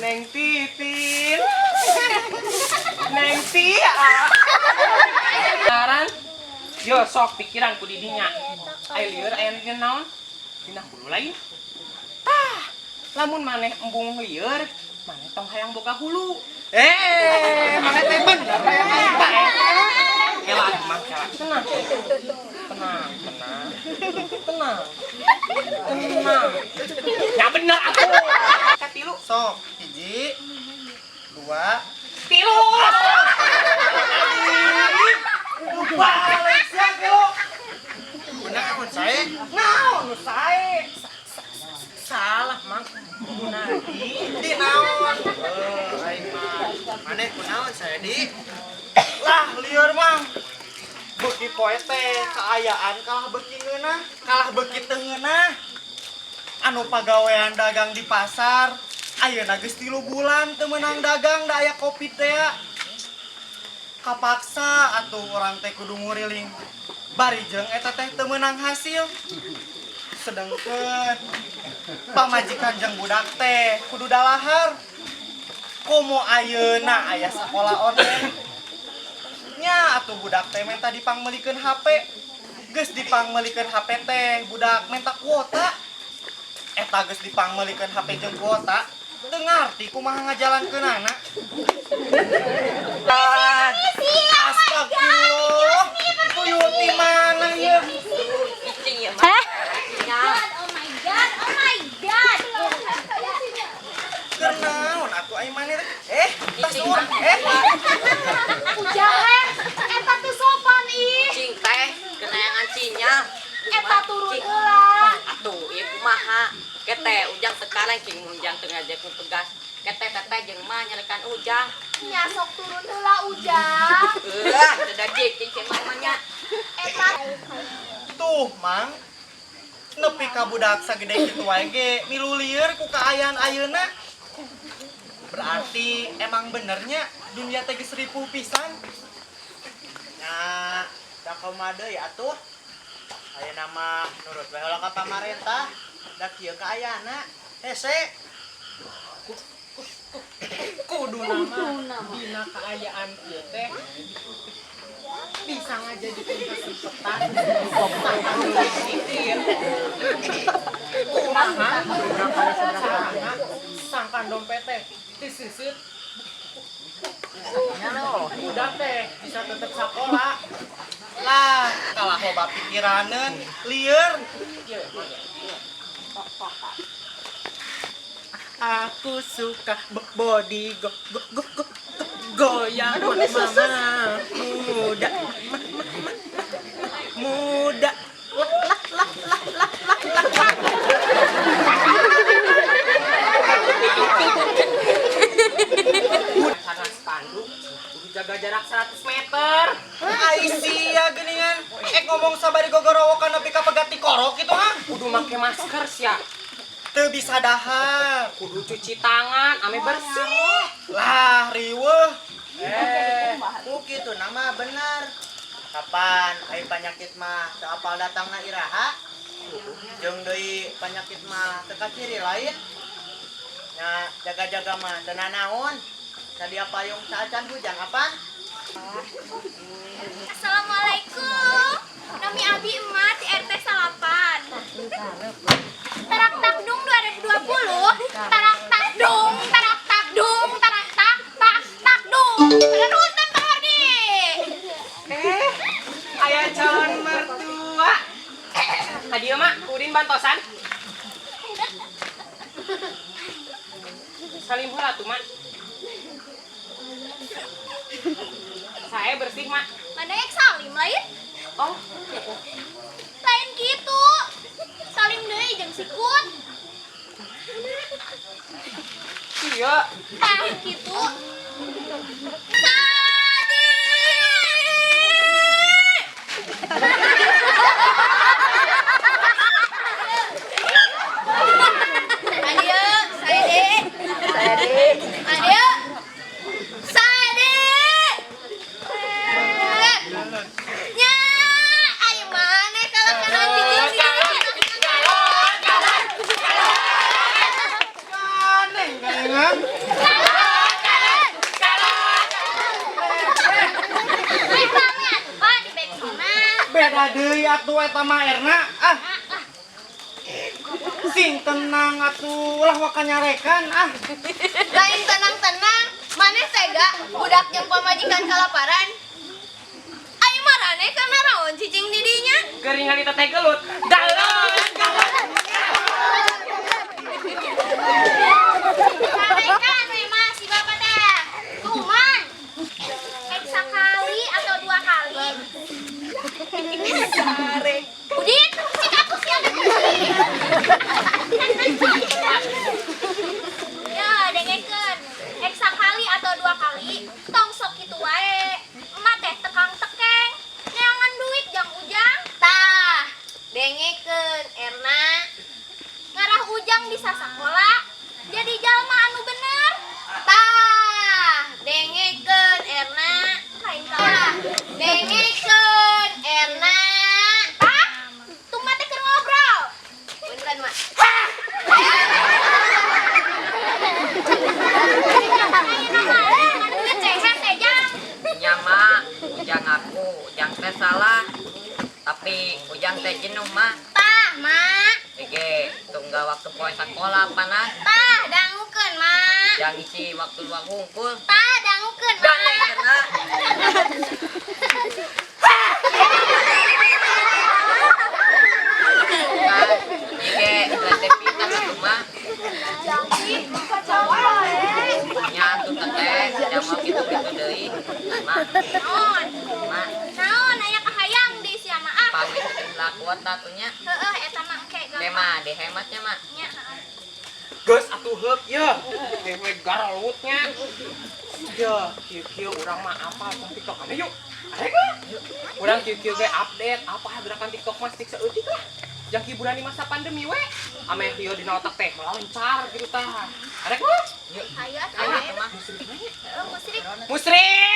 Neng Titin. Neng Tia. Sekarang, yo sok pikiranku di dinya. Ayo liur, ayo liur naon? Dina hulu lain. Lamun maneh embung liur, maneh tong hayang boga hulu. Maneh teh bener hayang minta Kela mah, kela. Tenang. Ya bener aku. Katilu. Sok, hiji, dua, Tilu. Lupa Alexia kilo. benar amun saya. Naon sae? Salah mang. Di naon? Aing mah. Maneh kunaon saya di? Lah lieur mang. Beuki poe teh kaayaan kalah beuki ngeunah, kalah beuki teu ngeunah. Anu pagawean dagang di pasar, ayeuna geus 3 bulan teu meunang dagang da aya kopi teh. Kapaksa atuh urang teh kudu nguriling. Bari jeung eta teh teu meunang hasil. Sedengkeun pamajikan jeung budak teh kudu dalahar. Komo ayeuna aya sakola online. Nya atuh budak teh minta dipangmelikeun HP. Geus dipangmelikeun HP teh budak minta kuota. Eta geus dipangmelikeun HP jeung kuota, teu ngarti kumaha ngajalankeunana. Astagfirullah. Tuyul di mana ya? Oh my god. Keur naon atuh ai maneh teh? Tas nuhun. Ujang eta teh sopan ih. Cing teh kenayangan cinya. Eta turun heula. Atuh ieu kumaha? Kete ujang sekarang cing ujang teu ngajakeun tugas. Kete teteh jeung mah nyalekan ujang. Nya sok turun heula Ujang. Udah cing mamanya. Eta Tuh, Mang. Nepi ka budak sagede kitu wae ge milu lieur ku kaayaan ayeuna. Berarti emang benernya dunia teh geus ripuh pisan. Nah, da kumaha deui atuh? Ayeuna mah nurut wae heula ka pamarentah. Da kieu kaayaana. Hese. Kudu nama dina kaayaan ieu teh bisa ngajadikeun kesempatan. Kumaha? Carana sangkan dompet teh disisir. Budak teh bisa tetep sakola. Lah, kalah loba pikiraneun lieur. Aku suka body goyang mama muda karena spanduk kudu jaga jarak 100 meter. Ai sia geuningan. Ngomong sabari gogorowokan nepi ka pegati korok kitu mah. Kudu make masker sia. Teu bisa dahar. Kudu cuci tangan ame bersih. Lah riweuh. Ku kitu nama bener. Kapan ai panyakit mah teu apal datangna iraha? Jeung deui panyakit mah teu kaciri lain. Nya jaga-jaga mah teu nanaon. Sadia payung saacan hujan apa? Assalamualaikum. Nami Abi Emat di RT 8. Tarak takdung 2020. Tarak takdung, tarak takdung, tarak tak takdung. Nuhun Tante Wardi. Aya calon mertua. Hadieu mak, udin bantosan. Salim heula tuh mak. Saya bersih mak. Mana yang salim lain? Oh, Lain gitu. Salim deui jeung sikut. iya. Tah gitu. beda deui atuh eta mah Erna. Ah. Sing tenang atuh ulah wakanyarekan ah. Lain tenang-tenang, maneh tega budak jeung pamajikan kalaparan. Ai marane kana raon cicing didinya. Geringan itu teh gelut. Galon. Sarekan memang si bapak teh. Cuman sekali atau 2 kali. Udin, cik aku sih ada kunci. Ya, dengekeun. Sekali atau 2 kali, tong sok kitu wae. Emak teh tekang tekeng. Neangan duit jang ujang. Tah, dengekeun Erna. Ngarah ujang bisa sekolah. Jadi jalma anu bener. Tah, dengekeun Erna. Lain kali. Dengekeun Erna. Tah, tuh mah teh keur ngobrol. Punten, Mak. Nyama ujang aku ujang teh salah tapi ujang teh jenuh mah Tah, Mak. Ege tunggal waktu poe sekolah panas Tah, dangukeun, Mak. yang isi waktu luang hungkul Tah, dangukeun, dan Mak. Erna Ege teh pita ke rumah nyatu teteh yang mau gitu-gitu deui mah Naon? mah Naon aya kahayang di sia mah ah. pamit lakuan tatunya Heeh, eta mah engke Oke mah dihematnya mah nya. Heeh. Geus atuh heuk ye. Dewe garolutnya. Ya, kieu urang mah apa TikTok ane yuk. Arek lah. Urang kieu ge update apa gerakan TikTok mah tik saeutik lah. Yang hiburan di masa pandemi we. Ame kieu dina otak teh melancar gitu tah. Arek lah. Hayu atuh. enak mah Heeh, musrik. Musrik.